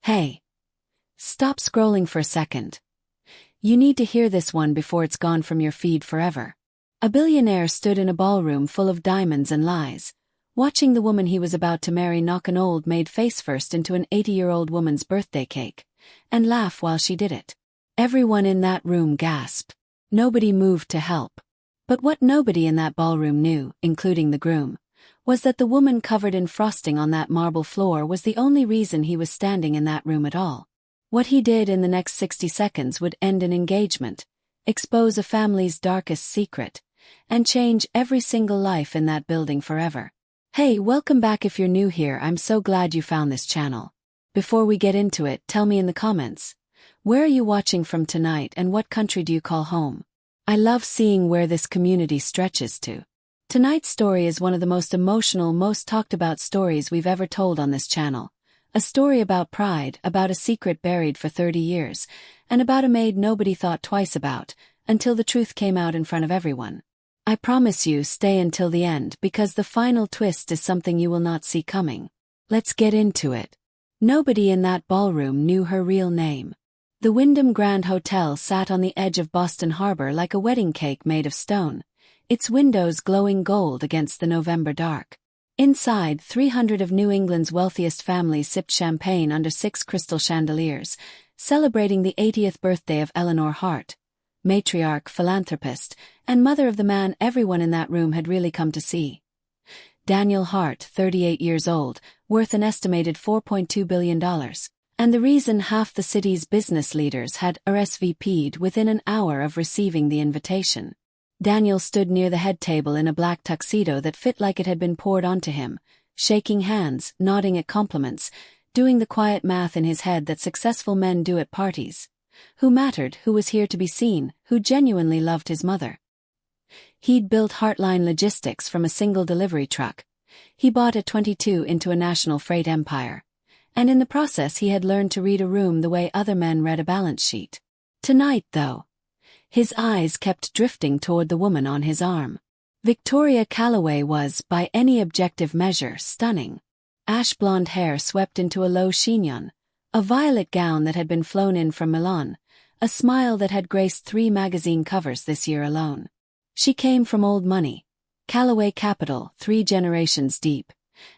Hey, stop scrolling for a second. You need to hear this one before it's gone from your feed forever. A billionaire stood in a ballroom full of diamonds and lies, watching the woman he was about to marry knock an old maid face first into an 80-year-old woman's birthday cake, and laugh while she did it. Everyone in that room gasped. Nobody moved to help. But what nobody in that ballroom knew, including the groom, was that the woman covered in frosting on that marble floor was the only reason he was standing in that room at all. What he did in the next 60 seconds would end an engagement, expose a family's darkest secret, and change every single life in that building forever. Hey, welcome back. If you're new here, I'm so glad you found this channel. Before we get into it, tell me in the comments, where are you watching from tonight and what country do you call home? I love seeing where this community stretches to. Tonight's story is one of the most emotional, most talked about stories we've ever told on this channel. A story about pride, about a secret buried for 30 years, and about a maid nobody thought twice about, until the truth came out in front of everyone. I promise you, stay until the end because the final twist is something you will not see coming. Let's get into it. Nobody in that ballroom knew her real name. The Wyndham Grand Hotel sat on the edge of Boston Harbor like a wedding cake made of stone, its windows glowing gold against the November dark. Inside, 300 of New England's wealthiest families sipped champagne under 6 crystal chandeliers, celebrating the 80th birthday of Eleanor Hart, matriarch, philanthropist, and mother of the man everyone in that room had really come to see. Daniel Hart, 38 years old, worth an estimated $4.2 billion. And the reason half the city's business leaders had RSVP'd within an hour of receiving the invitation. Daniel stood near the head table in a black tuxedo that fit like it had been poured onto him, shaking hands, nodding at compliments, doing the quiet math in his head that successful men do at parties. Who mattered, who was here to be seen, who genuinely loved his mother. He'd built Heartline Logistics from a single delivery truck. He bought at 22 into a national freight empire. And in the process he had learned to read a room the way other men read a balance sheet. Tonight, though, his eyes kept drifting toward the woman on his arm. Victoria Calloway was, by any objective measure, stunning. Ash-blonde hair swept into a low chignon, a violet gown that had been flown in from Milan, a smile that had graced 3 magazine covers this year alone. She came from old money, Calloway capital, 3 generations deep.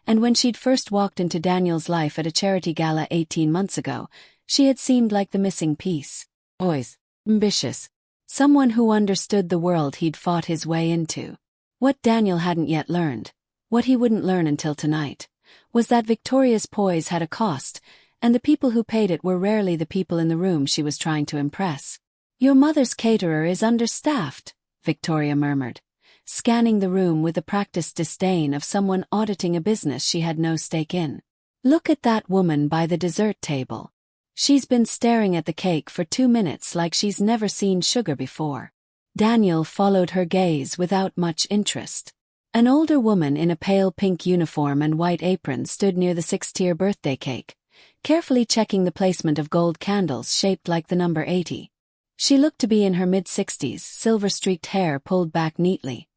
And when she'd first walked into Daniel's life at a charity gala 18 months ago, she had seemed like the missing piece. Poised, ambitious, someone who understood the world he'd fought his way into. What Daniel hadn't yet learned, what he wouldn't learn until tonight, was that Victoria's poise had a cost, and the people who paid it were rarely the people in the room she was trying to impress. Your mother's caterer is understaffed, Victoria murmured, scanning the room with the practiced disdain of someone auditing a business she had no stake in. Look at that woman by the dessert table. She's been staring at the cake for 2 minutes like she's never seen sugar before. Daniel followed her gaze without much interest. An older woman in a pale pink uniform and white apron stood near the 6-tier birthday cake, carefully checking the placement of gold candles shaped like the number 80. She looked to be in her mid-60s, silver-streaked hair pulled back neatly.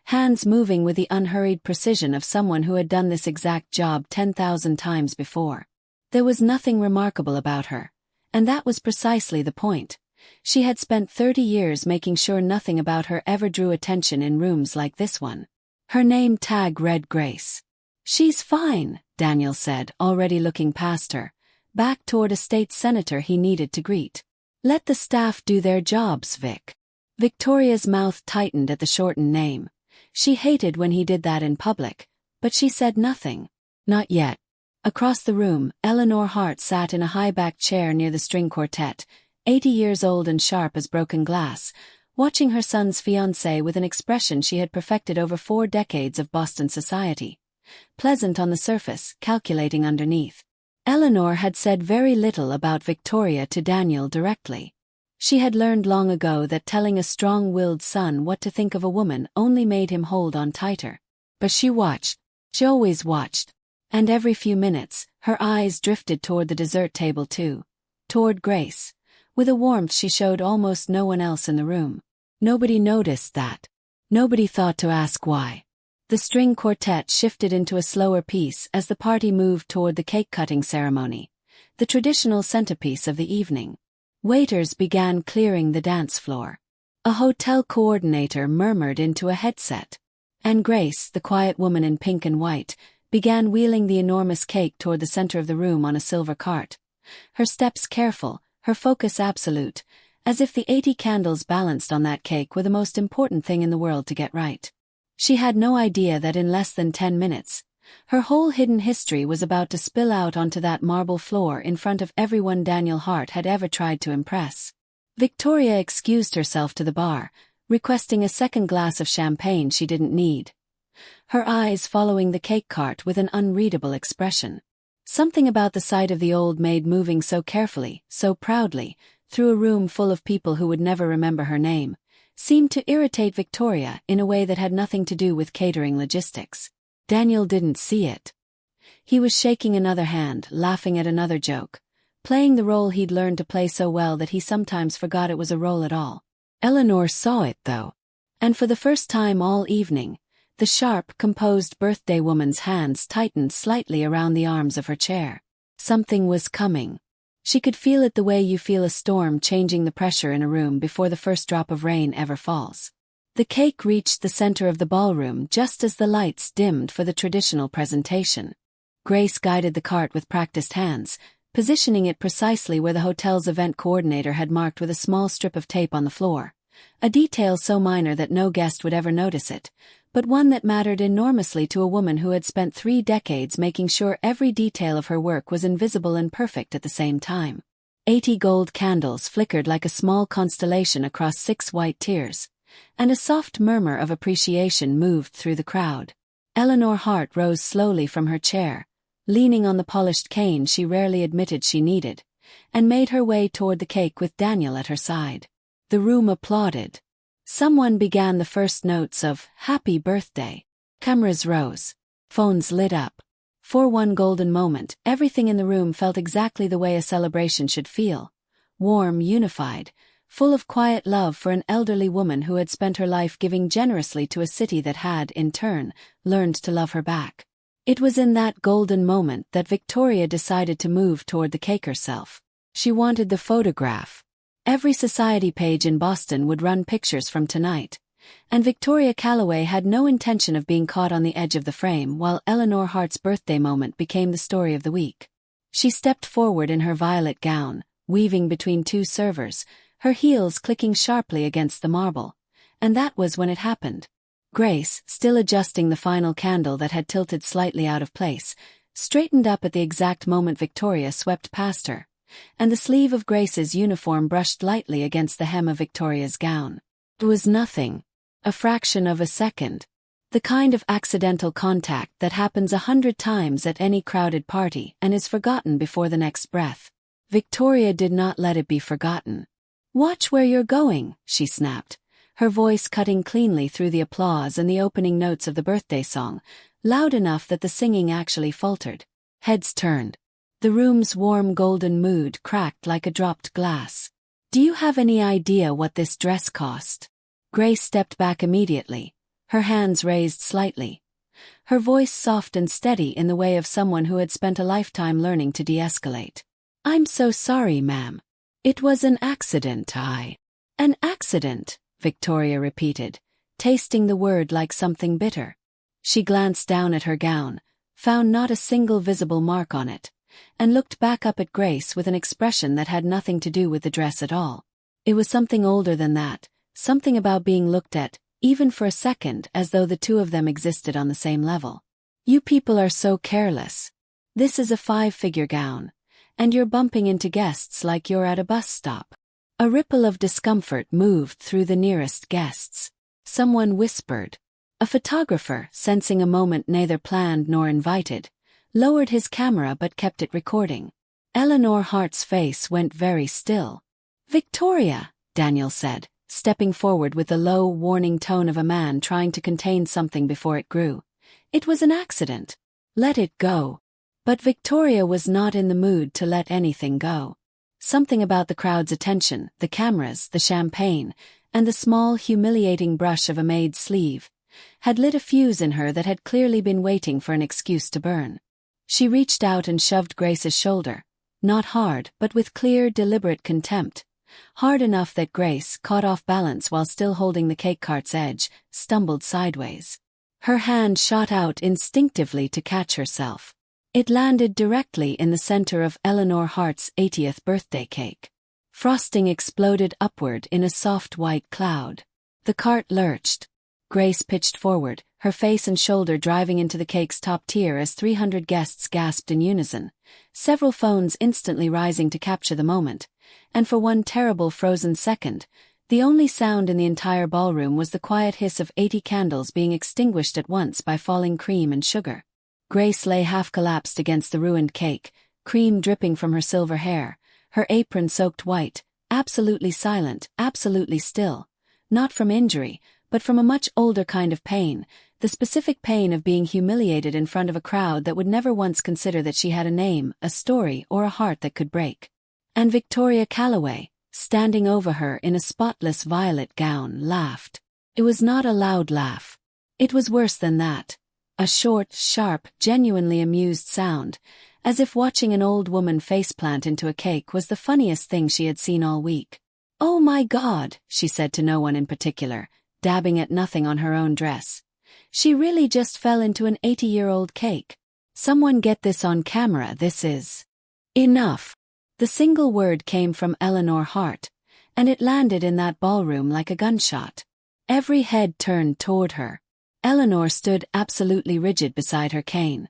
Hands moving with the unhurried precision of someone who had done this exact job 10,000 times before. There was nothing remarkable about her, and that was precisely the point. She had spent 30 years making sure nothing about her ever drew attention in rooms like this one. Her name tag read Grace. She's fine, Daniel said, already looking past her, back toward a state senator he needed to greet. Let the staff do their jobs, Vic. Victoria's mouth tightened at the shortened name. She hated when he did that in public, but she said nothing. Not yet. Across the room, Eleanor Hart sat in a high-backed chair near the string quartet, 80 years old and sharp as broken glass, watching her son's fiancé with an expression she had perfected over 4 decades of Boston society. Pleasant on the surface, calculating underneath. Eleanor had said very little about Victoria to Daniel directly. She had learned long ago that telling a strong-willed son what to think of a woman only made him hold on tighter. But she watched. She always watched. And every few minutes, her eyes drifted toward the dessert table too. Toward Grace. With a warmth she showed almost no one else in the room. Nobody noticed that. Nobody thought to ask why. The string quartet shifted into a slower piece as the party moved toward the cake-cutting ceremony. the traditional centerpiece of the evening. Waiters began clearing the dance floor. A hotel coordinator murmured into a headset. And Grace, the quiet woman in pink and white, began wheeling the enormous cake toward the center of the room on a silver cart. Her steps careful, her focus absolute, as if the 80 candles balanced on that cake were the most important thing in the world to get right. She had no idea that in less than 10 minutes, her whole hidden history was about to spill out onto that marble floor in front of everyone Daniel Hart had ever tried to impress. Victoria excused herself to the bar, requesting a second glass of champagne she didn't need. Her eyes following the cake cart with an unreadable expression. Something about the sight of the old maid moving so carefully, so proudly, through a room full of people who would never remember her name, seemed to irritate Victoria in a way that had nothing to do with catering logistics. Daniel didn't see it. He was shaking another hand, laughing at another joke, playing the role he'd learned to play so well that he sometimes forgot it was a role at all. Eleanor saw it, though. And for the first time all evening, the sharp, composed birthday woman's hands tightened slightly around the arms of her chair. Something was coming. She could feel it the way you feel a storm changing the pressure in a room before the first drop of rain ever falls. The cake reached the center of the ballroom just as the lights dimmed for the traditional presentation. Grace guided the cart with practiced hands, positioning it precisely where the hotel's event coordinator had marked with a small strip of tape on the floor. A detail so minor that no guest would ever notice it, but one that mattered enormously to a woman who had spent 3 decades making sure every detail of her work was invisible and perfect at the same time. 80 gold candles flickered like a small constellation across 6 white tiers, and a soft murmur of appreciation moved through the crowd. Eleanor Hart rose slowly from her chair, leaning on the polished cane she rarely admitted she needed, and made her way toward the cake with Daniel at her side. The room applauded. Someone began the first notes of "Happy Birthday." Cameras rose. Phones lit up. For one golden moment, everything in the room felt exactly the way a celebration should feel. Warm, unified, full of quiet love for an elderly woman who had spent her life giving generously to a city that had, in turn, learned to love her back. It was in that golden moment that Victoria decided to move toward the cake herself. She wanted the photograph. Every society page in Boston would run pictures from tonight, and Victoria Calloway had no intention of being caught on the edge of the frame while Eleanor Hart's birthday moment became the story of the week. She stepped forward in her violet gown, weaving between 2 servers, her heels clicking sharply against the marble, and that was when it happened. Grace, still adjusting the final candle that had tilted slightly out of place, straightened up at the exact moment Victoria swept past her, and the sleeve of Grace's uniform brushed lightly against the hem of Victoria's gown. It was nothing. A fraction of a second. The kind of accidental contact that happens 100 times at any crowded party and is forgotten before the next breath. Victoria did not let it be forgotten. "Watch where you're going," she snapped, her voice cutting cleanly through the applause and the opening notes of the birthday song, loud enough that the singing actually faltered. Heads turned. The room's warm golden mood cracked like a dropped glass. "Do you have any idea what this dress cost?" Grace stepped back immediately, her hands raised slightly. Her voice soft and steady in the way of someone who had spent a lifetime learning to de-escalate. "I'm so sorry, ma'am. It was an accident, An accident," Victoria repeated, tasting the word like something bitter. She glanced down at her gown, found not a single visible mark on it, and looked back up at Grace with an expression that had nothing to do with the dress at all. It was something older than that, something about being looked at, even for a second, as though the two of them existed on the same level. "You people are so careless. This is a 5-figure gown, and you're bumping into guests like you're at a bus stop." A ripple of discomfort moved through the nearest guests. Someone whispered. A photographer, sensing a moment neither planned nor invited, lowered his camera but kept it recording. Eleanor Hart's face went very still. "Victoria," Daniel said, stepping forward with the low, warning tone of a man trying to contain something before it grew. "It was an accident. Let it go." But Victoria was not in the mood to let anything go. Something about the crowd's attention, the cameras, the champagne, and the small, humiliating brush of a maid's sleeve, had lit a fuse in her that had clearly been waiting for an excuse to burn. She reached out and shoved Grace's shoulder, not hard but with clear, deliberate contempt. Hard enough that Grace, caught off balance while still holding the cake cart's edge, stumbled sideways. Her hand shot out instinctively to catch herself. It landed directly in the center of Eleanor Hart's 80th birthday cake. Frosting exploded upward in a soft white cloud. The cart lurched. Grace pitched forward, her face and shoulder driving into the cake's top tier as 300 guests gasped in unison, several phones instantly rising to capture the moment, and for one terrible frozen second, the only sound in the entire ballroom was the quiet hiss of 80 candles being extinguished at once by falling cream and sugar. Grace lay half-collapsed against the ruined cake, cream dripping from her silver hair, her apron soaked white, absolutely silent, absolutely still, not from injury, but from a much older kind of pain, the specific pain of being humiliated in front of a crowd that would never once consider that she had a name, a story, or a heart that could break. And Victoria Calloway, standing over her in a spotless violet gown, laughed. It was not a loud laugh. It was worse than that. A short, sharp, genuinely amused sound, as if watching an old woman faceplant into a cake was the funniest thing she had seen all week. "Oh my God," she said to no one in particular, dabbing at nothing on her own dress. "She really just fell into an 80-year-old cake. Someone get this on camera, this is enough." The single word came from Eleanor Hart, and it landed in that ballroom like a gunshot. Every head turned toward her. Eleanor stood absolutely rigid beside her cane.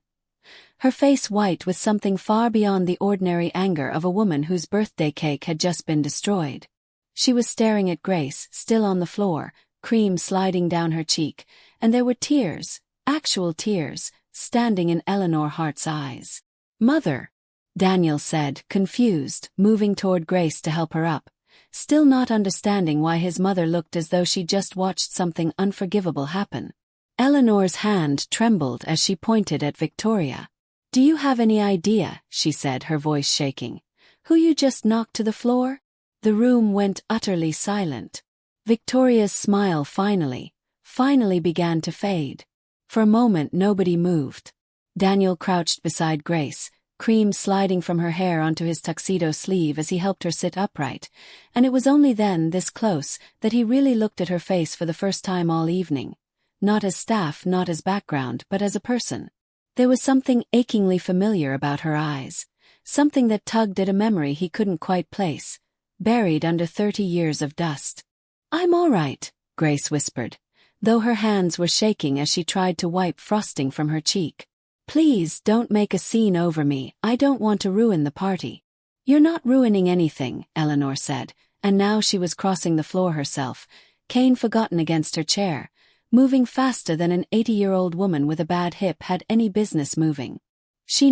Her face white with something far beyond the ordinary anger of a woman whose birthday cake had just been destroyed. She was staring at Grace, still on the floor, cream sliding down her cheek, and there were tears, actual tears, standing in Eleanor Hart's eyes. "Mother," Daniel said, confused, moving toward Grace to help her up, still not understanding why his mother looked as though she'd just watched something unforgivable happen. Eleanor's hand trembled as she pointed at Victoria. "Do you have any idea," she said, her voice shaking, "who you just knocked to the floor?" The room went utterly silent. Victoria's smile finally began to fade. For a moment nobody moved. Daniel crouched beside Grace, cream sliding from her hair onto his tuxedo sleeve as he helped her sit upright, and it was only then, this close, that he really looked at her face for the first time all evening. Not as staff, not as background, but as a person. There was something achingly familiar about her eyes, something that tugged at a memory he couldn't quite place, buried under 30 years of dust. "I'm all right," Grace whispered, though her hands were shaking as she tried to wipe frosting from her cheek. "Please don't make a scene over me, I don't want to ruin the party." "You're not ruining anything," Eleanor said, and now she was crossing the floor herself, cane forgotten against her chair, moving faster than an 80-year-old woman with a bad hip had any business moving. She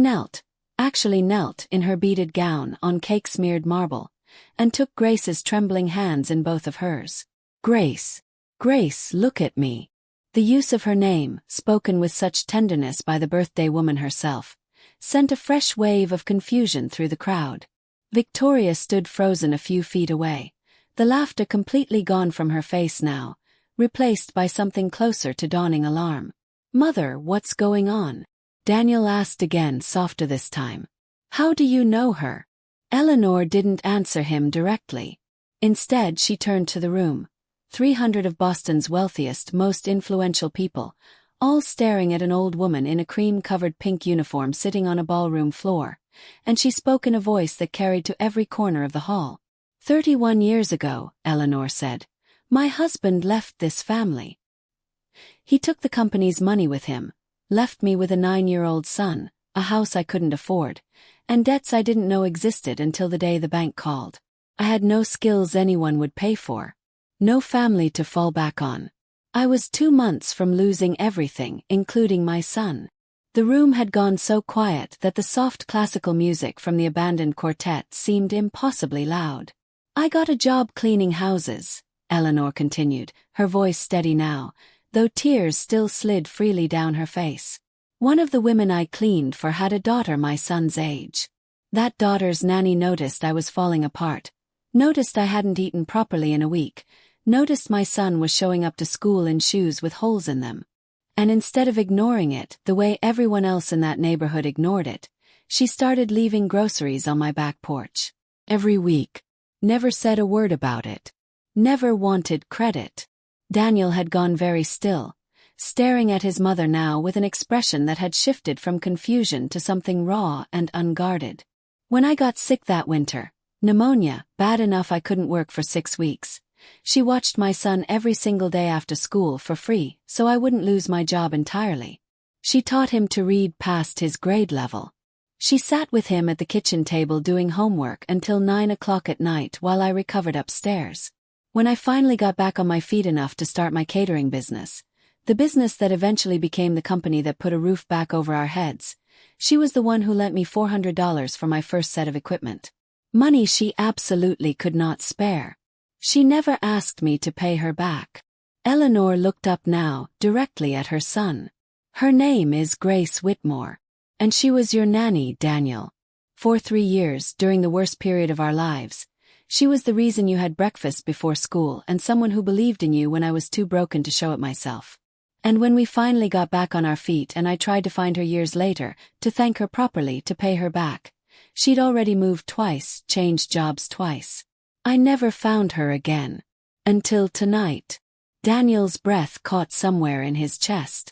actually knelt in her beaded gown on cake-smeared marble, and took Grace's trembling hands in both of hers. "Grace, look at me." The use of her name, spoken with such tenderness by the birthday woman herself, sent a fresh wave of confusion through the crowd. Victoria stood frozen a few feet away, the laughter completely gone from her face now, replaced by something closer to dawning alarm. "Mother, what's going on?" Daniel asked again, softer this time. "How do you know her?" Eleanor didn't answer him directly. Instead, she turned to the room. 300 of Boston's wealthiest, most influential people, all staring at an old woman in a cream-covered pink uniform sitting on a ballroom floor, and she spoke in a voice that carried to every corner of the hall. 31 years ago, Eleanor said, my husband left this family. He took the company's money with him, left me with a 9-year-old son, a house I couldn't afford, and debts I didn't know existed until the day the bank called. I had no skills anyone would pay for. No family to fall back on. I was 2 months from losing everything, including my son. The room had gone so quiet that the soft classical music from the abandoned quartet seemed impossibly loud. I got a job cleaning houses, Eleanor continued, her voice steady now, though tears still slid freely down her face. One of the women I cleaned for had a daughter my son's age. That daughter's nanny noticed I was falling apart, noticed I hadn't eaten properly in a week, noticed my son was showing up to school in shoes with holes in them. And instead of ignoring it, the way everyone else in that neighborhood ignored it, She started leaving groceries on my back porch. Every week. Never said a word about it. Never wanted credit. Daniel had gone very still, staring at his mother now with an expression that had shifted from confusion to something raw and unguarded. When I got sick that winter, pneumonia, bad enough I couldn't work for 6 weeks, she watched my son every single day after school for free so I wouldn't lose my job entirely. She taught him to read past his grade level. She sat with him at the kitchen table doing homework until 9 o'clock at night while I recovered upstairs. When I finally got back on my feet enough to start my catering business, the business that eventually became the company that put a roof back over our heads, she was the one who lent me $400 for my first set of equipment. Money she absolutely could not spare. She never asked me to pay her back. Eleanor looked up now, directly at her son. Her name is Grace Whitmore. And she was your nanny, Daniel. For 3 years, during the worst period of our lives, she was the reason you had breakfast before school and someone who believed in you when I was too broken to show it myself. And when we finally got back on our feet and I tried to find her years later, to thank her properly, to pay her back, she'd already moved twice, changed jobs twice. I never found her again. Until tonight. Daniel's breath caught somewhere in his chest.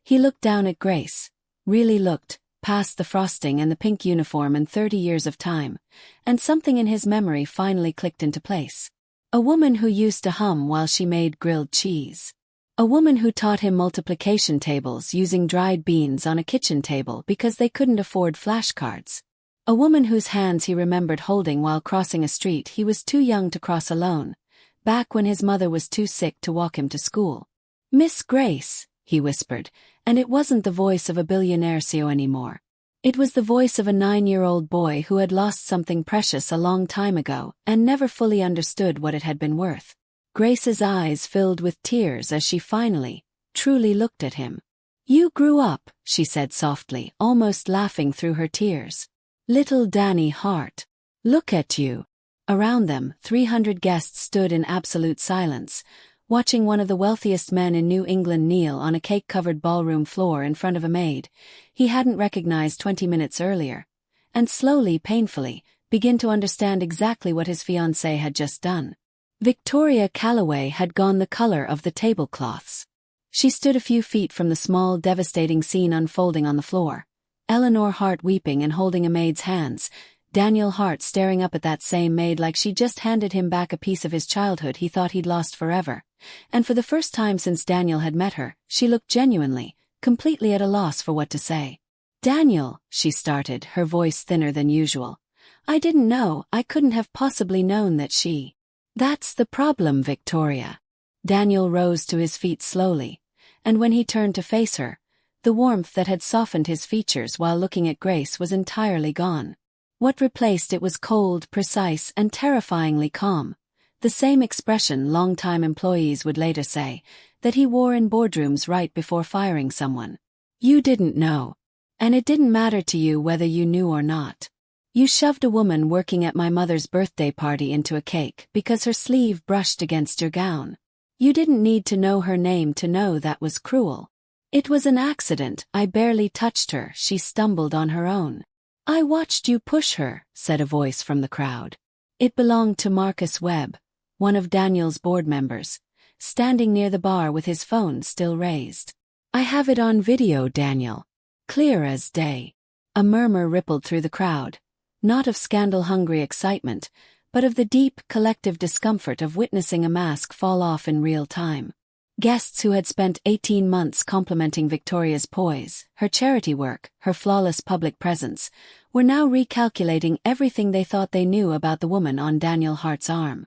He looked down at Grace. Really looked, past the frosting and the pink uniform and 30 years of time, and something in his memory finally clicked into place. A woman who used to hum while she made grilled cheese. A woman who taught him multiplication tables using dried beans on a kitchen table because they couldn't afford flashcards. A woman whose hands he remembered holding while crossing a street he was too young to cross alone, back when his mother was too sick to walk him to school. "Miss Grace," he whispered, and it wasn't the voice of a billionaire CEO anymore. It was the voice of a 9-year-old boy who had lost something precious a long time ago and never fully understood what it had been worth. Grace's eyes filled with tears as she finally, truly looked at him. "You grew up," she said softly, almost laughing through her tears. "Little Danny Hart. Look at you." Around them, 300 guests stood in absolute silence, watching one of the wealthiest men in New England kneel on a cake-covered ballroom floor in front of a maid he hadn't recognized 20 minutes earlier, and slowly, painfully, begin to understand exactly what his fiancée had just done. Victoria Calloway had gone the color of the tablecloths. She stood a few feet from the small, devastating scene unfolding on the floor, Eleanor Hart weeping and holding a maid's hands, Daniel Hart staring up at that same maid like she just handed him back a piece of his childhood he thought he'd lost forever. And for the first time since Daniel had met her, she looked genuinely, completely at a loss for what to say. "Daniel," she started, her voice thinner than usual. "I didn't know, I couldn't have possibly known that she—" "That's the problem, Victoria." Daniel rose to his feet slowly, and when he turned to face her, the warmth that had softened his features while looking at Grace was entirely gone. What replaced it was cold, precise, and terrifyingly calm. The same expression long-time employees would later say, that he wore in boardrooms right before firing someone. "You didn't know. And it didn't matter to you whether you knew or not. You shoved a woman working at my mother's birthday party into a cake because her sleeve brushed against your gown. You didn't need to know her name to know that was cruel. It was an accident, I barely touched her, she stumbled on her own." "I watched you push her," said a voice from the crowd. It belonged to Marcus Webb, one of Daniel's board members, standing near the bar with his phone still raised. "I have it on video, Daniel. Clear as day." A murmur rippled through the crowd, not of scandal-hungry excitement, but of the deep, collective discomfort of witnessing a mask fall off in real time. Guests who had spent 18 months complimenting Victoria's poise, her charity work, her flawless public presence, were now recalculating everything they thought they knew about the woman on Daniel Hart's arm.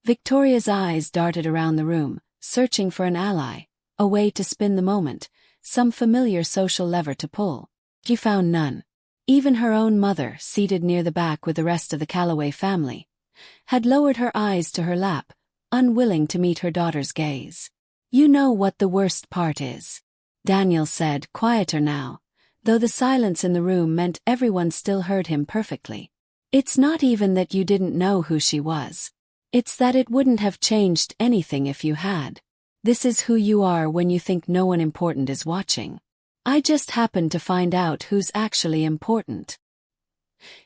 Victoria's eyes darted around the room, searching for an ally, a way to spin the moment, some familiar social lever to pull. She found none. Even her own mother, seated near the back with the rest of the Calloway family, had lowered her eyes to her lap, unwilling to meet her daughter's gaze. "You know what the worst part is," Daniel said, quieter now, though the silence in the room meant everyone still heard him perfectly. "It's not even that you didn't know who she was. It's that it wouldn't have changed anything if you had. This is who you are when you think no one important is watching. I just happened to find out who's actually important.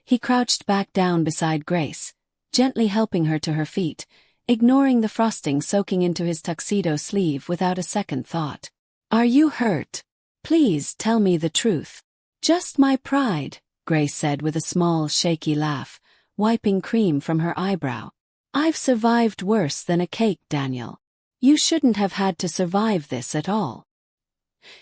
He crouched back down beside Grace, gently helping her to her feet, ignoring the frosting soaking into his tuxedo sleeve without a second thought. Are you hurt? Please tell me the truth. Just my pride, Grace said with a small, shaky laugh, wiping cream from her eyebrow. I've survived worse than a cake, Daniel. You shouldn't have had to survive this at all.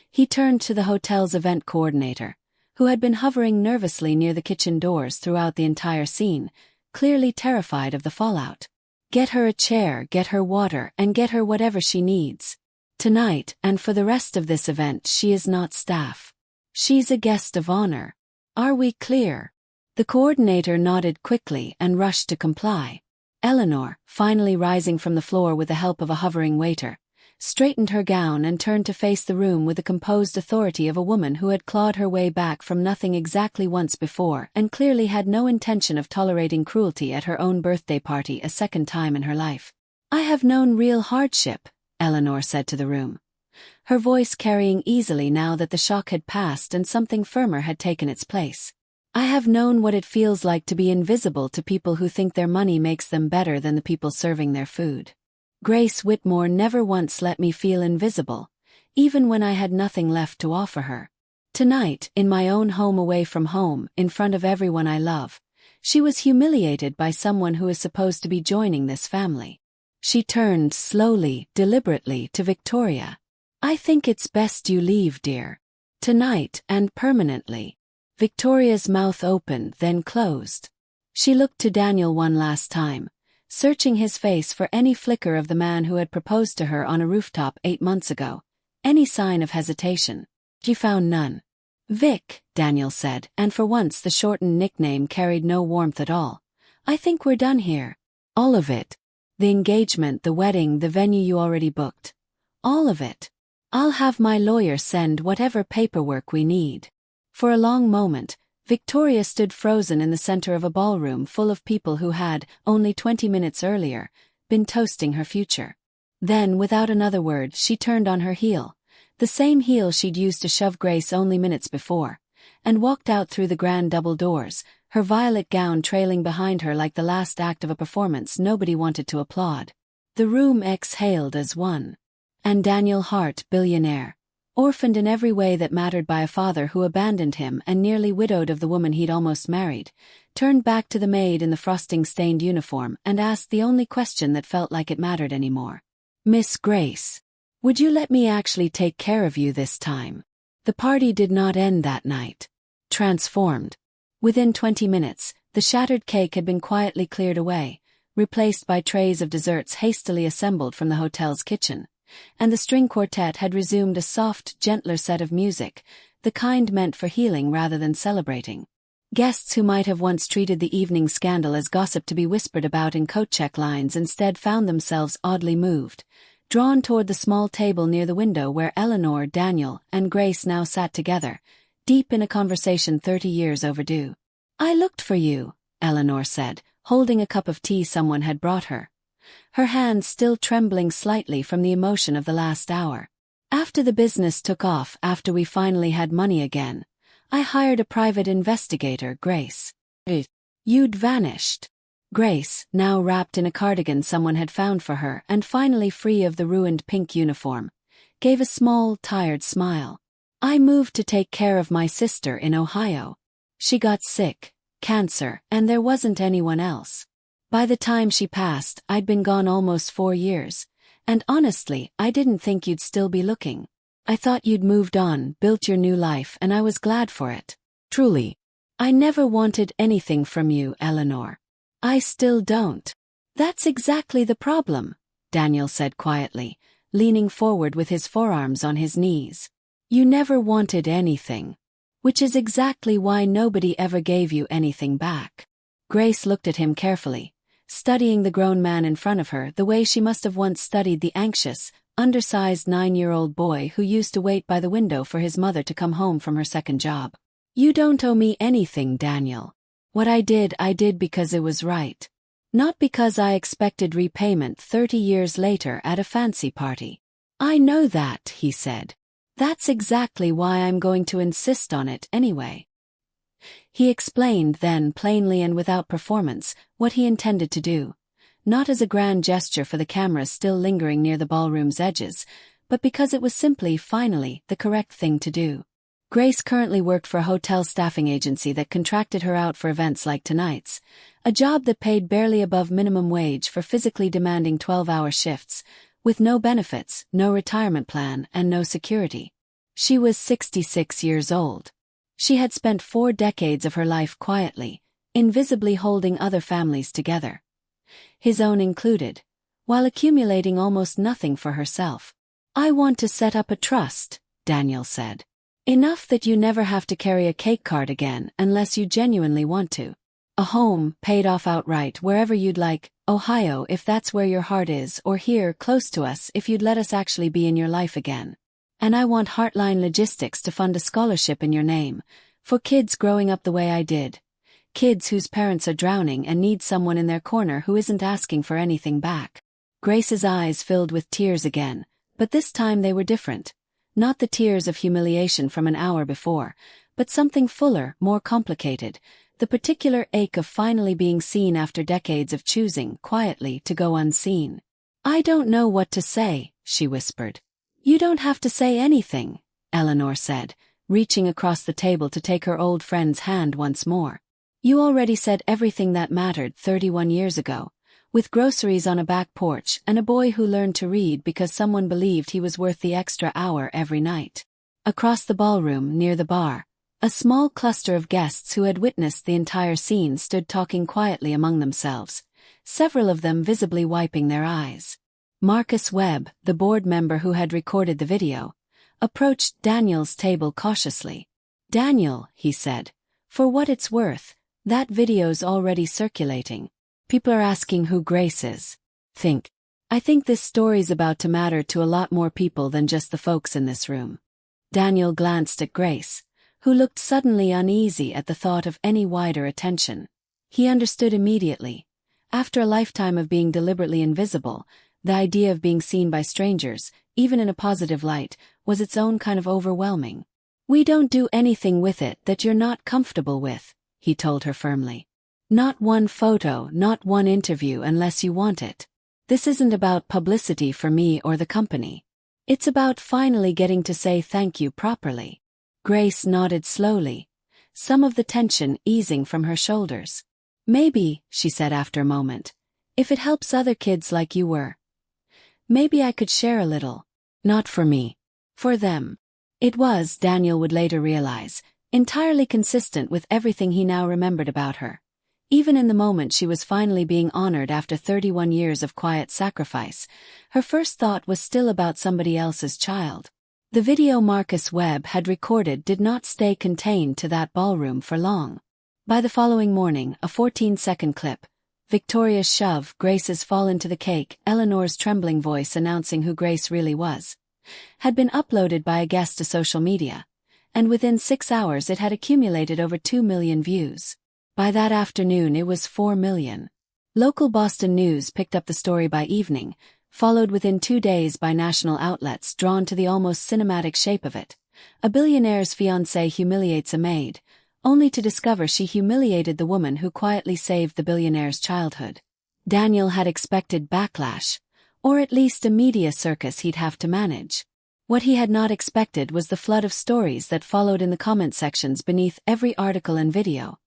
He turned to the hotel's event coordinator, who had been hovering nervously near the kitchen doors throughout the entire scene, clearly terrified of the fallout. Get her a chair, get her water, and get her whatever she needs. Tonight, and for the rest of this event, she is not staff. She's a guest of honor. Are we clear? The coordinator nodded quickly and rushed to comply. Eleanor, finally rising from the floor with the help of a hovering waiter, straightened her gown and turned to face the room with the composed authority of a woman who had clawed her way back from nothing exactly once before and clearly had no intention of tolerating cruelty at her own birthday party a second time in her life. I have known real hardship, Eleanor said to the room, her voice carrying easily now that the shock had passed and something firmer had taken its place. I have known what it feels like to be invisible to people who think their money makes them better than the people serving their food. Grace Whitmore never once let me feel invisible, even when I had nothing left to offer her. Tonight, in my own home away from home, in front of everyone I love, she was humiliated by someone who is supposed to be joining this family. She turned slowly, deliberately to Victoria. I think it's best you leave, dear. Tonight and permanently. Victoria's mouth opened, then closed. She looked to Daniel one last time, searching his face for any flicker of the man who had proposed to her on a rooftop 8 months ago, any sign of hesitation. She found none. Vic, Daniel said, and for once the shortened nickname carried no warmth at all. I think we're done here. All of it. The engagement, the wedding, the venue you already booked. All of it. I'll have my lawyer send whatever paperwork we need. For a long moment, Victoria stood frozen in the center of a ballroom full of people who had, only 20 minutes earlier, been toasting her future. Then, without another word, she turned on her heel, the same heel she'd used to shove Grace only minutes before, and walked out through the grand double doors, her violet gown trailing behind her like the last act of a performance nobody wanted to applaud. The room exhaled as one. And Daniel Hart, billionaire, orphaned in every way that mattered by a father who abandoned him and nearly widowed of the woman he'd almost married, turned back to the maid in the frosting-stained uniform and asked the only question that felt like it mattered anymore. Miss Grace, would you let me actually take care of you this time? The party did not end that night. Transformed. Within 20 minutes, the shattered cake had been quietly cleared away, replaced by trays of desserts hastily assembled from the hotel's kitchen. And the string quartet had resumed a soft, gentler set of music, the kind meant for healing rather than celebrating. Guests who might have once treated the evening scandal as gossip to be whispered about in coat-check lines instead found themselves oddly moved, drawn toward the small table near the window where Eleanor, Daniel, and Grace now sat together, deep in a conversation 30 years overdue. I looked for you, Eleanor said, holding a cup of tea someone had brought her, her hands still trembling slightly from the emotion of the last hour. After the business took off, after we finally had money again, I hired a private investigator, Grace. You'd vanished. Grace, now wrapped in a cardigan someone had found for her and finally free of the ruined pink uniform, gave a small, tired smile. I moved to take care of my sister in Ohio. She got sick, cancer, and there wasn't anyone else. By the time she passed, I'd been gone almost 4 years, and honestly, I didn't think you'd still be looking. I thought you'd moved on, built your new life, and I was glad for it. Truly. I never wanted anything from you, Eleanor. I still don't. That's exactly the problem, Daniel said quietly, leaning forward with his forearms on his knees. You never wanted anything. Which is exactly why nobody ever gave you anything back. Grace looked at him carefully, studying the grown man in front of her the way she must have once studied the anxious, undersized 9-year-old boy who used to wait by the window for his mother to come home from her second job. You don't owe me anything, Daniel. What I did because it was right. Not because I expected repayment 30 years later at a fancy party. I know that, he said. That's exactly why I'm going to insist on it anyway. He explained then plainly and without performance what he intended to do, not as a grand gesture for the cameras still lingering near the ballroom's edges, but because it was simply, finally, the correct thing to do. Grace currently worked for a hotel staffing agency that contracted her out for events like tonight's, a job that paid barely above minimum wage for physically demanding 12-hour shifts, with no benefits, no retirement plan, and no security. She was 66 years old. She had spent 4 decades of her life quietly, invisibly holding other families together, his own included, while accumulating almost nothing for herself. "I want to set up a trust," Daniel said. "Enough that you never have to carry a cake cart again unless you genuinely want to. A home, paid off outright wherever you'd like, Ohio if that's where your heart is, or here, close to us if you'd let us actually be in your life again. And I want Heartline Logistics to fund a scholarship in your name, for kids growing up the way I did. Kids whose parents are drowning and need someone in their corner who isn't asking for anything back." Grace's eyes filled with tears again, but this time they were different. Not the tears of humiliation from an hour before, but something fuller, more complicated, the particular ache of finally being seen after decades of choosing, quietly, to go unseen. "I don't know what to say," she whispered. "You don't have to say anything," Eleanor said, reaching across the table to take her old friend's hand once more. "You already said everything that mattered 31 years ago, with groceries on a back porch and a boy who learned to read because someone believed he was worth the extra hour every night." Across the ballroom, near the bar, a small cluster of guests who had witnessed the entire scene stood talking quietly among themselves, several of them visibly wiping their eyes. Marcus Webb, the board member who had recorded the video, approached Daniel's table cautiously. "Daniel," he said, "for what it's worth, that video's already circulating. People are asking who Grace is. I think this story's about to matter to a lot more people than just the folks in this room." Daniel glanced at Grace, who looked suddenly uneasy at the thought of any wider attention. He understood immediately. After a lifetime of being deliberately invisible, the idea of being seen by strangers, even in a positive light, was its own kind of overwhelming. "We don't do anything with it that you're not comfortable with," he told her firmly. "Not one photo, not one interview unless you want it. This isn't about publicity for me or the company. It's about finally getting to say thank you properly." Grace nodded slowly, some of the tension easing from her shoulders. "Maybe," she said after a moment, "if it helps other kids like you were. Maybe I could share a little. Not for me. For them." It was, Daniel would later realize, entirely consistent with everything he now remembered about her. Even in the moment she was finally being honored after 31 years of quiet sacrifice, her first thought was still about somebody else's child. The video Marcus Webb had recorded did not stay contained to that ballroom for long. By the following morning, a 14-second clip, Victoria's shove, Grace's fall into the cake, Eleanor's trembling voice announcing who Grace really was, had been uploaded by a guest to social media, and within 6 hours it had accumulated over 2 million views. By that afternoon it was 4 million. Local Boston news picked up the story by evening, followed within 2 days by national outlets drawn to the almost cinematic shape of it. A billionaire's fiancé humiliates a maid, only to discover she humiliated the woman who quietly saved the billionaire's childhood. Daniel had expected backlash, or at least a media circus he'd have to manage. What he had not expected was the flood of stories that followed in the comment sections beneath every article and video.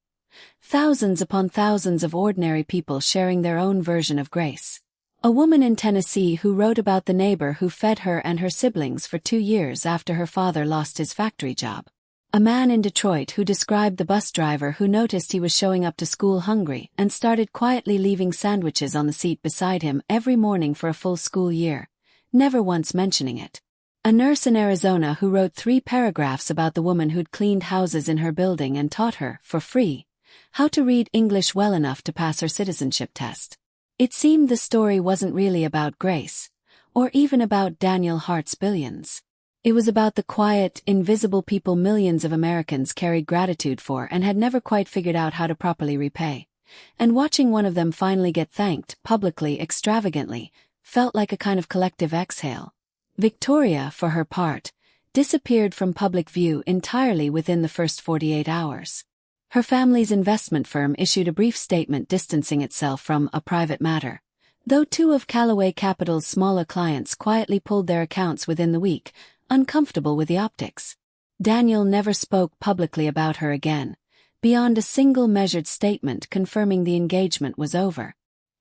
Thousands upon thousands of ordinary people sharing their own version of Grace. A woman in Tennessee who wrote about the neighbor who fed her and her siblings for 2 years after her father lost his factory job. A man in Detroit who described the bus driver who noticed he was showing up to school hungry and started quietly leaving sandwiches on the seat beside him every morning for a full school year, never once mentioning it. A nurse in Arizona who wrote 3 paragraphs about the woman who'd cleaned houses in her building and taught her, for free, how to read English well enough to pass her citizenship test. It seemed the story wasn't really about Grace, or even about Daniel Hart's billions. It was about the quiet, invisible people millions of Americans carried gratitude for and had never quite figured out how to properly repay. And watching one of them finally get thanked, publicly, extravagantly, felt like a kind of collective exhale. Victoria, for her part, disappeared from public view entirely within the first 48 hours. Her family's investment firm issued a brief statement distancing itself from a private matter, though two of Callaway Capital's smaller clients quietly pulled their accounts within the week, uncomfortable with the optics. Daniel never spoke publicly about her again, beyond a single measured statement confirming the engagement was over.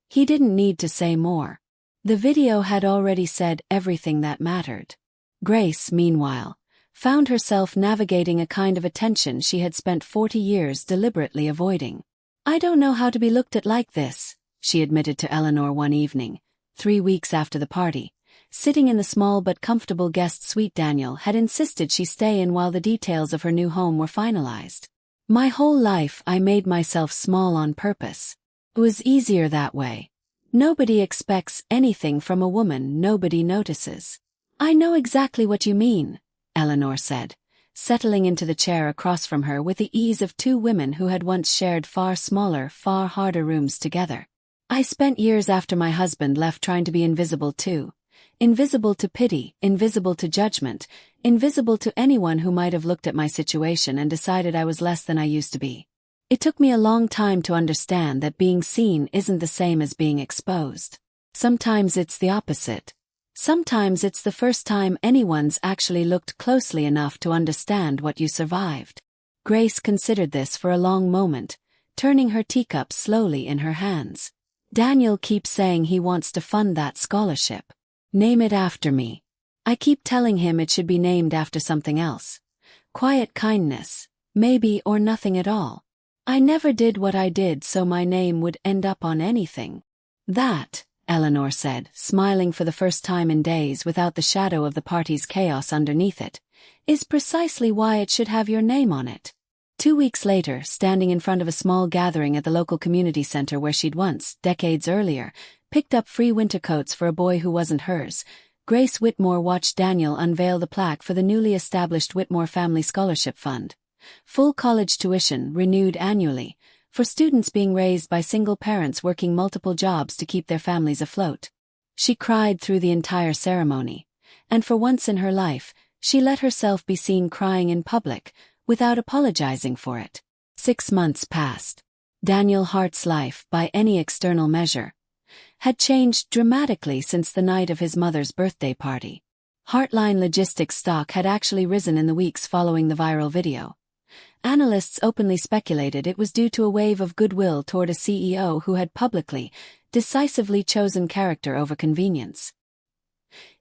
He didn't need to say more. The video had already said everything that mattered. Grace, meanwhile, found herself navigating a kind of attention she had spent 40 years deliberately avoiding. "I don't know how to be looked at like this," she admitted to Eleanor one evening, 3 weeks after the party. Sitting in the small but comfortable guest suite Daniel had insisted she stay in while the details of her new home were finalized. "My whole life I made myself small on purpose. It was easier that way. Nobody expects anything from a woman nobody notices." "I know exactly what you mean," Eleanor said, settling into the chair across from her with the ease of two women who had once shared far smaller, far harder rooms together. "I spent years after my husband left trying to be invisible too. Invisible to pity, invisible to judgment, invisible to anyone who might have looked at my situation and decided I was less than I used to be. It took me a long time to understand that being seen isn't the same as being exposed. Sometimes it's the opposite. Sometimes it's the first time anyone's actually looked closely enough to understand what you survived." Grace considered this for a long moment, turning her teacup slowly in her hands. "Daniel keeps saying he wants to fund that scholarship. Name it after me. I keep telling him it should be named after something else. Quiet kindness, maybe, or nothing at all. I never did what I did so my name would end up on anything." "That," Eleanor said, smiling for the first time in days without the shadow of the party's chaos underneath it, "is precisely why it should have your name on it." 2 weeks later, standing in front of a small gathering at the local community center where she'd once, decades earlier, picked up free winter coats for a boy who wasn't hers, Grace Whitmore watched Daniel unveil the plaque for the newly established Whitmore Family Scholarship Fund. Full college tuition, renewed annually, for students being raised by single parents working multiple jobs to keep their families afloat. She cried through the entire ceremony, and for once in her life, she let herself be seen crying in public, without apologizing for it. 6 months passed. Daniel Hart's life, by any external measure, had changed dramatically since the night of his mother's birthday party. Heartline Logistics stock had actually risen in the weeks following the viral video. Analysts openly speculated it was due to a wave of goodwill toward a CEO who had publicly, decisively chosen character over convenience.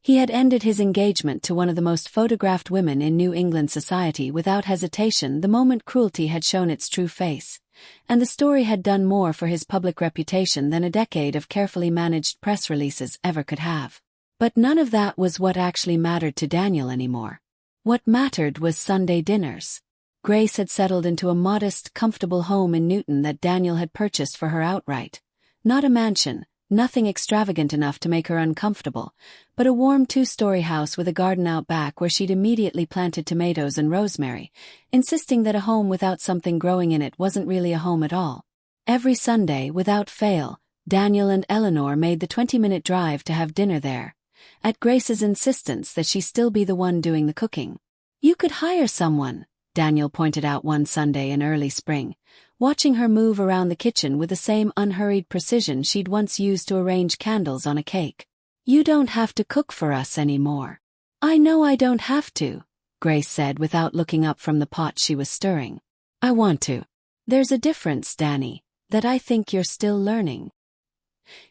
He had ended his engagement to one of the most photographed women in New England society without hesitation the moment cruelty had shown its true face, and the story had done more for his public reputation than a decade of carefully managed press releases ever could have. But none of that was what actually mattered to Daniel anymore. What mattered was Sunday dinners. Grace had settled into a modest, comfortable home in Newton that Daniel had purchased for her outright. Not a mansion, nothing extravagant enough to make her uncomfortable, but a warm 2-story house with a garden out back where she'd immediately planted tomatoes and rosemary, insisting that a home without something growing in it wasn't really a home at all. Every Sunday, without fail, Daniel and Eleanor made the 20-minute drive to have dinner there, at Grace's insistence that she still be the one doing the cooking. "You could hire someone," Daniel pointed out one Sunday in early spring, watching her move around the kitchen with the same unhurried precision she'd once used to arrange candles on a cake. "You don't have to cook for us anymore." "I know I don't have to," Grace said without looking up from the pot she was stirring. "I want to. There's a difference, Danny, that I think you're still learning."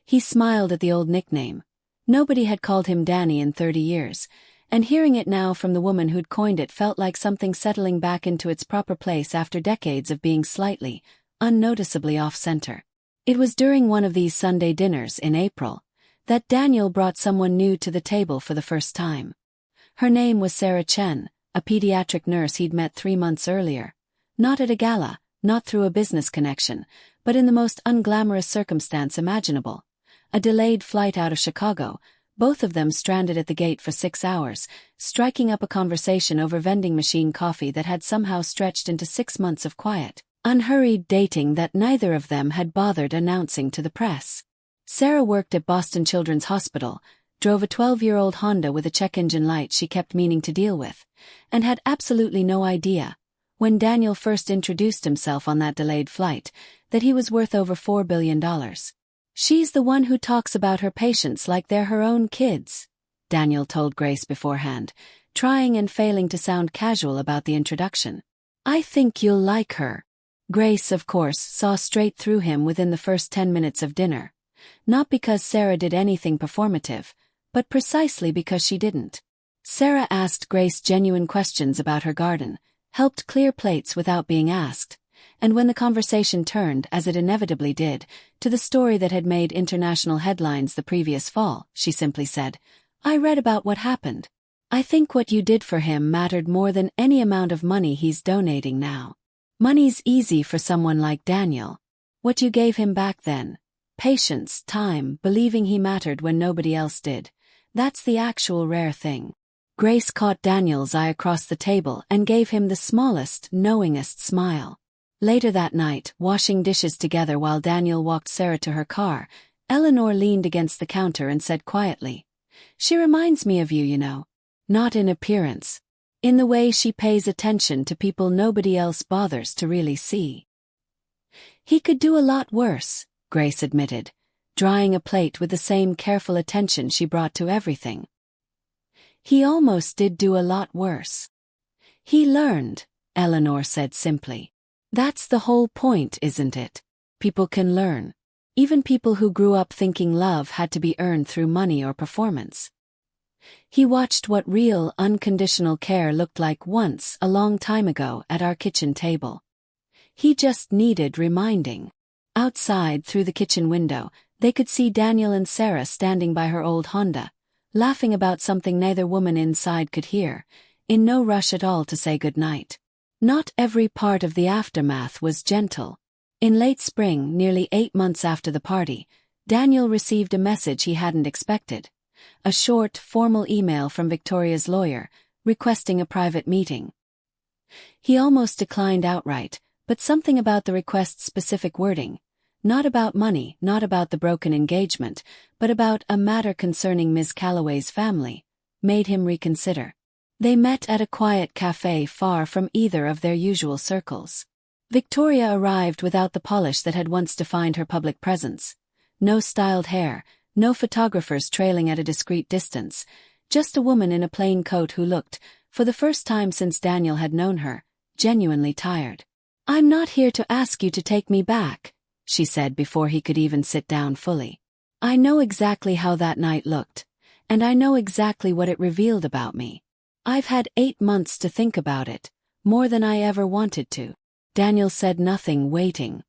He smiled at the old nickname. Nobody had called him Danny in 30 years, and hearing it now from the woman who'd coined it felt like something settling back into its proper place after decades of being slightly, unnoticeably off-center. It was during one of these Sunday dinners in April that Daniel brought someone new to the table for the first time. Her name was Sarah Chen, a pediatric nurse he'd met 3 months earlier. Not at a gala, not through a business connection, but in the most unglamorous circumstance imaginable. A delayed flight out of Chicago, both of them stranded at the gate for 6 hours, striking up a conversation over vending machine coffee that had somehow stretched into 6 months of quiet, unhurried dating that neither of them had bothered announcing to the press. Sarah worked at Boston Children's Hospital, drove a 12-year-old Honda with a check engine light she kept meaning to deal with, and had absolutely no idea, when Daniel first introduced himself on that delayed flight, that he was worth over $4 billion. She's the one who talks about her patients like they're her own kids, Daniel told Grace beforehand, trying and failing to sound casual about the introduction. I think you'll like her. Grace, of course, saw straight through him within the first 10 minutes of dinner. Not because Sarah did anything performative, but precisely because she didn't. Sarah asked Grace genuine questions about her garden, helped clear plates without being asked, and when the conversation turned, as it inevitably did, to the story that had made international headlines the previous fall, she simply said, I read about what happened. I think what you did for him mattered more than any amount of money he's donating now. Money's easy for someone like Daniel. What you gave him back then, patience, time, believing he mattered when nobody else did, that's the actual rare thing. Grace caught Daniel's eye across the table and gave him the smallest, knowingest smile. Later that night, washing dishes together while Daniel walked Sarah to her car, Eleanor leaned against the counter and said quietly, She reminds me of you, you know. Not in appearance. In the way she pays attention to people nobody else bothers to really see. He could do a lot worse, Grace admitted, drying a plate with the same careful attention she brought to everything. He almost did do a lot worse. He learned, Eleanor said simply. That's the whole point, isn't it? People can learn. Even people who grew up thinking love had to be earned through money or performance. He watched what real, unconditional care looked like once, a long time ago, at our kitchen table. He just needed reminding. Outside, through the kitchen window, they could see Daniel and Sarah standing by her old Honda, laughing about something neither woman inside could hear, in no rush at all to say goodnight. Not every part of the aftermath was gentle. In late spring, nearly 8 months after the party, Daniel received a message he hadn't expected. A short, formal email from Victoria's lawyer, requesting a private meeting. He almost declined outright, but something about the request's specific wording, not about money, not about the broken engagement, but about a matter concerning Ms. Calloway's family, made him reconsider. They met at a quiet cafe far from either of their usual circles. Victoria arrived without the polish that had once defined her public presence. No styled hair, no photographers trailing at a discreet distance, just a woman in a plain coat who looked, for the first time since Daniel had known her, genuinely tired. I'm not here to ask you to take me back, she said before he could even sit down fully. I know exactly how that night looked, and I know exactly what it revealed about me. I've had 8 months to think about it, more than I ever wanted to. Daniel said nothing, waiting.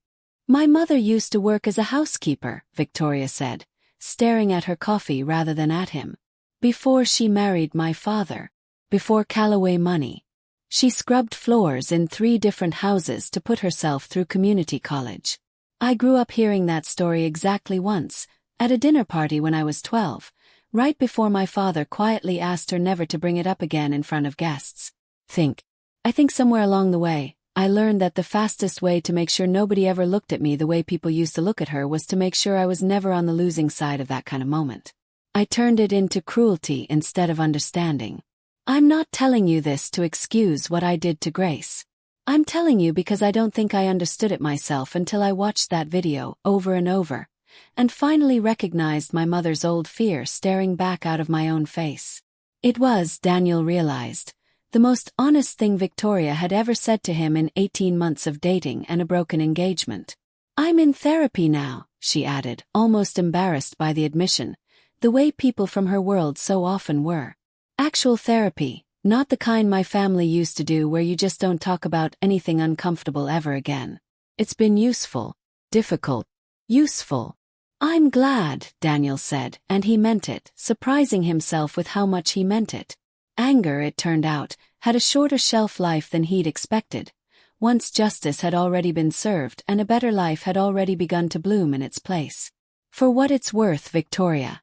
My mother used to work as a housekeeper, Victoria said, staring at her coffee rather than at him. Before she married my father. Before Calloway money. She scrubbed floors in 3 different houses to put herself through community college. I grew up hearing that story exactly once, at a dinner party when I was 12, right before my father quietly asked her never to bring it up again in front of guests. I think somewhere along the way, I learned that the fastest way to make sure nobody ever looked at me the way people used to look at her was to make sure I was never on the losing side of that kind of moment. I turned it into cruelty instead of understanding. I'm not telling you this to excuse what I did to Grace. I'm telling you because I don't think I understood it myself until I watched that video over and over, and finally recognized my mother's old fear staring back out of my own face. It was, Daniel realized, the most honest thing Victoria had ever said to him in 18 months of dating and a broken engagement. I'm in therapy now, she added, almost embarrassed by the admission, the way people from her world so often were. Actual therapy, not the kind my family used to do where you just don't talk about anything uncomfortable ever again. It's been useful. Difficult. Useful. I'm glad, Daniel said, and he meant it, surprising himself with how much he meant it. Anger, it turned out, had a shorter shelf life than he'd expected. Once justice had already been served and a better life had already begun to bloom in its place. For what it's worth, Victoria,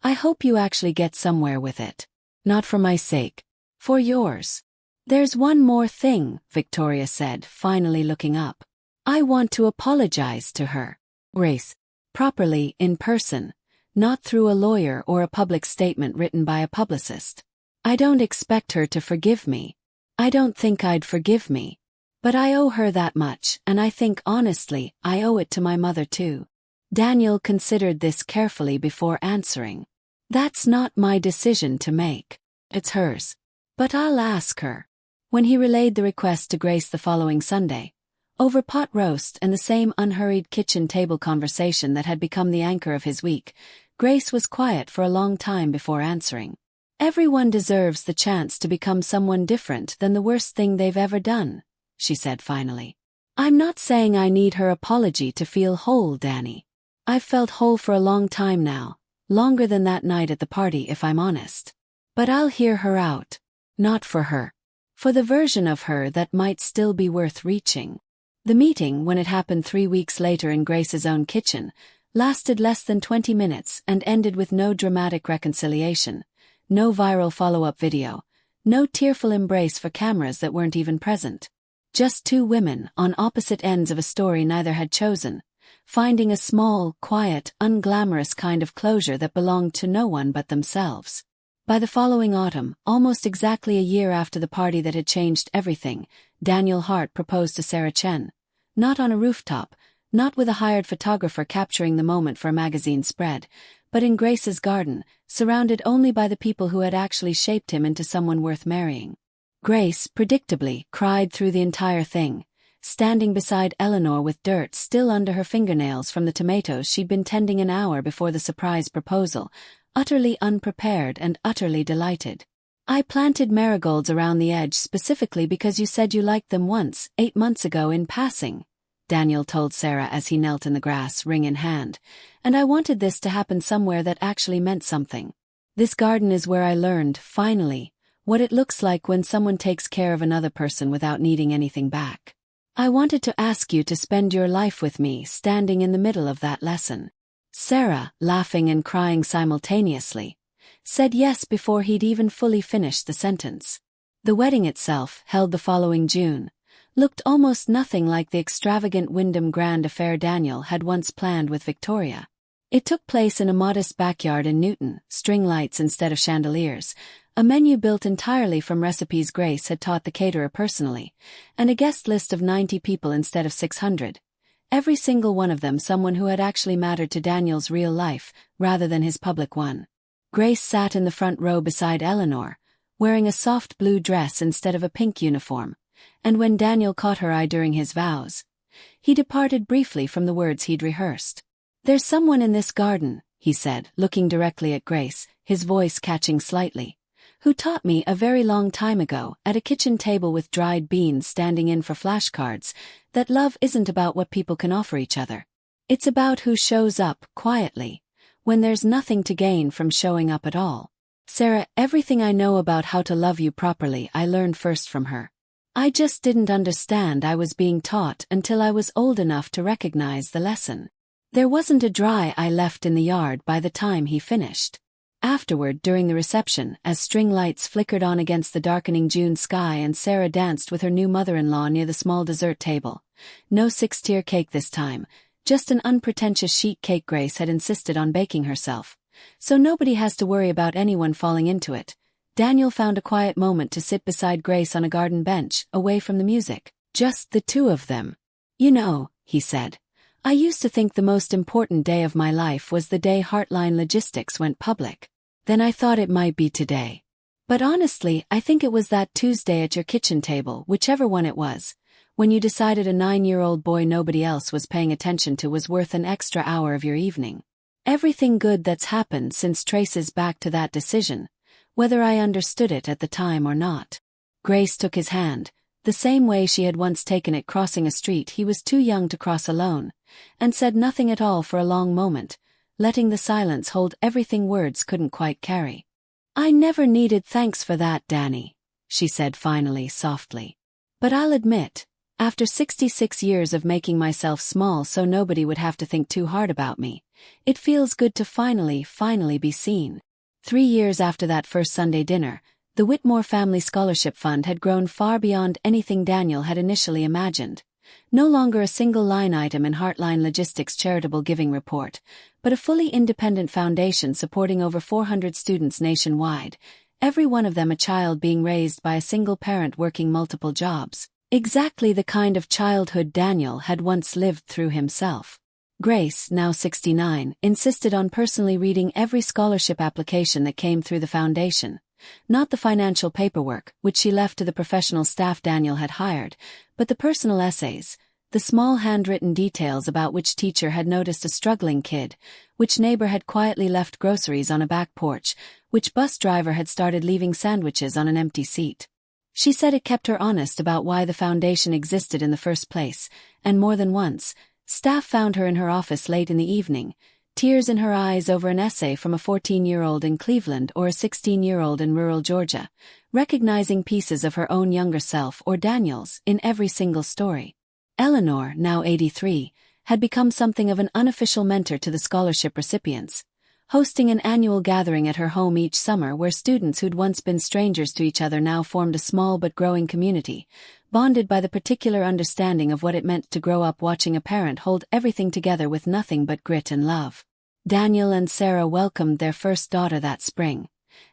I hope you actually get somewhere with it. Not for my sake. For yours. There's one more thing, Victoria said, finally looking up. I want to apologize to her. Grace. Properly, in person. not through a lawyer or a public statement written by a publicist. I don't expect her to forgive me. I don't think I'd forgive me. But I owe her that much, and I think honestly, I owe it to my mother too. Daniel considered this carefully before answering. That's not my decision to make. It's hers. But I'll ask her. When he relayed the request to Grace the following Sunday, over pot roast and the same unhurried kitchen table conversation that had become the anchor of his week, Grace was quiet for a long time before answering. Everyone deserves the chance to become someone different than the worst thing they've ever done, she said finally. I'm not saying I need her apology to feel whole, Danny. I've felt whole for a long time now, longer than that night at the party if I'm honest. But I'll hear her out. Not for her. For the version of her that might still be worth reaching. The meeting, when it happened 3 weeks later in Grace's own kitchen, lasted less than 20 minutes and ended with no dramatic reconciliation, no viral follow-up video, no tearful embrace for cameras that weren't even present. Just two women on opposite ends of a story neither had chosen, finding a small, quiet, unglamorous kind of closure that belonged to no one but themselves. By the following autumn, almost exactly a year after the party that had changed everything, Daniel Hart proposed to Sarah Chen. Not on a rooftop, not with a hired photographer capturing the moment for a magazine spread, but in Grace's garden, surrounded only by the people who had actually shaped him into someone worth marrying. Grace, predictably, cried through the entire thing, standing beside Eleanor with dirt still under her fingernails from the tomatoes she'd been tending an hour before the surprise proposal, utterly unprepared and utterly delighted. I planted marigolds around the edge specifically because you said you liked them once, 8 months ago in passing, Daniel told Sarah as he knelt in the grass, ring in hand, and I wanted this to happen somewhere that actually meant something. This garden is where I learned, finally, what it looks like when someone takes care of another person without needing anything back. I wanted to ask you to spend your life with me standing in the middle of that lesson. Sarah, laughing and crying simultaneously, said yes before he'd even fully finished the sentence. The wedding itself, held the following June, looked almost nothing like the extravagant Wyndham Grand affair Daniel had once planned with Victoria. It took place in a modest backyard in Newton, string lights instead of chandeliers, a menu built entirely from recipes Grace had taught the caterer personally, and a guest list of 90 people instead of 600. Every single one of them someone who had actually mattered to Daniel's real life, rather than his public one. Grace sat in the front row beside Eleanor, wearing a soft blue dress instead of a pink uniform, and when Daniel caught her eye during his vows, he departed briefly from the words he'd rehearsed. There's someone in this garden, he said, looking directly at Grace, his voice catching slightly, who taught me a very long time ago, at a kitchen table with dried beans standing in for flashcards, that love isn't about what people can offer each other. It's about who shows up, quietly, when there's nothing to gain from showing up at all. Sarah, everything I know about how to love you properly I learned first from her. I just didn't understand I was being taught until I was old enough to recognize the lesson. There wasn't a dry eye left in the yard by the time he finished. Afterward, during the reception, as string lights flickered on against the darkening June sky and Sarah danced with her new mother-in-law near the small dessert table. No 6-tier cake this time, just an unpretentious sheet cake Grace had insisted on baking herself. So nobody has to worry about anyone falling into it. Daniel found a quiet moment to sit beside Grace on a garden bench, away from the music. Just the two of them. You know, he said, I used to think the most important day of my life was the day Heartline Logistics went public. Then I thought it might be today. But honestly, I think it was that Tuesday at your kitchen table, whichever one it was, when you decided a 9-year-old boy nobody else was paying attention to was worth an extra hour of your evening. Everything good that's happened since traces back to that decision, whether I understood it at the time or not. Grace took his hand, the same way she had once taken it crossing a street he was too young to cross alone, and said nothing at all for a long moment, letting the silence hold everything words couldn't quite carry. I never needed thanks for that, Danny, she said finally, softly. But I'll admit, after 66 years of making myself small so nobody would have to think too hard about me, it feels good to finally be seen. 3 years after that first Sunday dinner, the Whitmore Family Scholarship Fund had grown far beyond anything Daniel had initially imagined. No longer a single line item in Heartline Logistics' charitable giving report, but a fully independent foundation supporting over 400 students nationwide, every one of them a child being raised by a single parent working multiple jobs. Exactly the kind of childhood Daniel had once lived through himself. Grace, now 69, insisted on personally reading every scholarship application that came through the foundation. Not the financial paperwork, which she left to the professional staff Daniel had hired, but the personal essays, the small handwritten details about which teacher had noticed a struggling kid, which neighbor had quietly left groceries on a back porch, which bus driver had started leaving sandwiches on an empty seat. She said it kept her honest about why the foundation existed in the first place, and more than once, staff found her in her office late in the evening, tears in her eyes over an essay from a 14-year-old in Cleveland or a 16-year-old in rural Georgia, recognizing pieces of her own younger self or Daniel's in every single story. Eleanor, now 83, had become something of an unofficial mentor to the scholarship recipients, hosting an annual gathering at her home each summer where students who'd once been strangers to each other now formed a small but growing community, bonded by the particular understanding of what it meant to grow up watching a parent hold everything together with nothing but grit and love. Daniel and Sarah welcomed their first daughter that spring,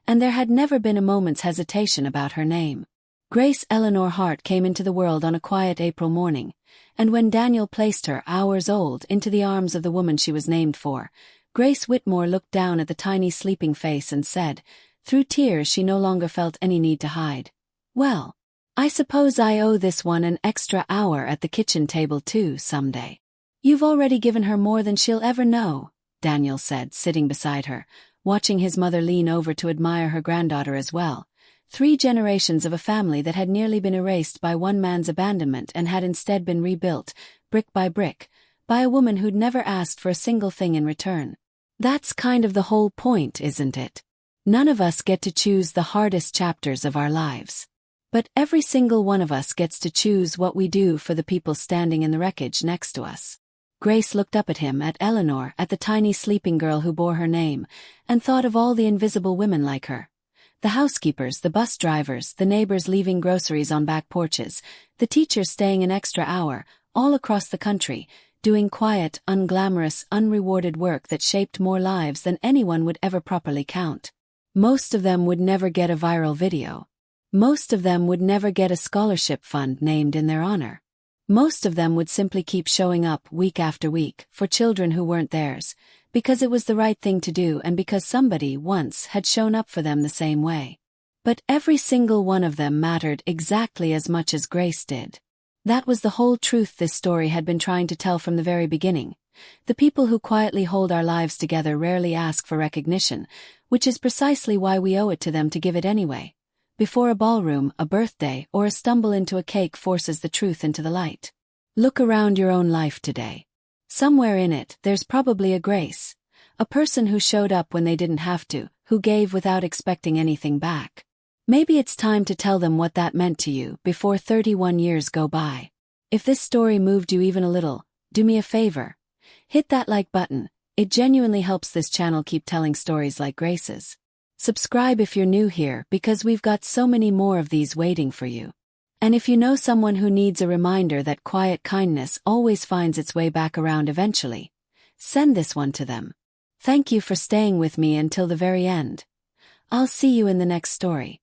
and there had never been a moment's hesitation about her name. Grace Eleanor Hart came into the world on a quiet April morning, and when Daniel placed her, hours old, into the arms of the woman she was named for, Grace Whitmore looked down at the tiny sleeping face and said, through tears she no longer felt any need to hide, "Well, I suppose I owe this one an extra hour at the kitchen table too someday." "You've already given her more than she'll ever know," Daniel said, sitting beside her, watching his mother lean over to admire her granddaughter as well. 3 generations of a family that had nearly been erased by one man's abandonment and had instead been rebuilt, brick by brick, by a woman who'd never asked for a single thing in return. That's kind of the whole point, isn't it? None of us get to choose the hardest chapters of our lives. But every single one of us gets to choose what we do for the people standing in the wreckage next to us. Grace looked up at him, at Eleanor, at the tiny sleeping girl who bore her name, and thought of all the invisible women like her. The housekeepers, the bus drivers, the neighbors leaving groceries on back porches, the teachers staying an extra hour, all across the country, doing quiet, unglamorous, unrewarded work that shaped more lives than anyone would ever properly count. Most of them would never get a viral video. Most of them would never get a scholarship fund named in their honor. Most of them would simply keep showing up week after week for children who weren't theirs, because it was the right thing to do and because somebody once had shown up for them the same way. But every single one of them mattered exactly as much as Grace did. That was the whole truth this story had been trying to tell from the very beginning. The people who quietly hold our lives together rarely ask for recognition, which is precisely why we owe it to them to give it anyway. Before a ballroom, a birthday, or a stumble into a cake forces the truth into the light. Look around your own life today. Somewhere in it, there's probably a Grace. A person who showed up when they didn't have to, who gave without expecting anything back. Maybe it's time to tell them what that meant to you before 31 years go by. If this story moved you even a little, do me a favor. Hit that like button. It genuinely helps this channel keep telling stories like Grace's. Subscribe if you're new here because we've got so many more of these waiting for you. And if you know someone who needs a reminder that quiet kindness always finds its way back around eventually, send this one to them. Thank you for staying with me until the very end. I'll see you in the next story.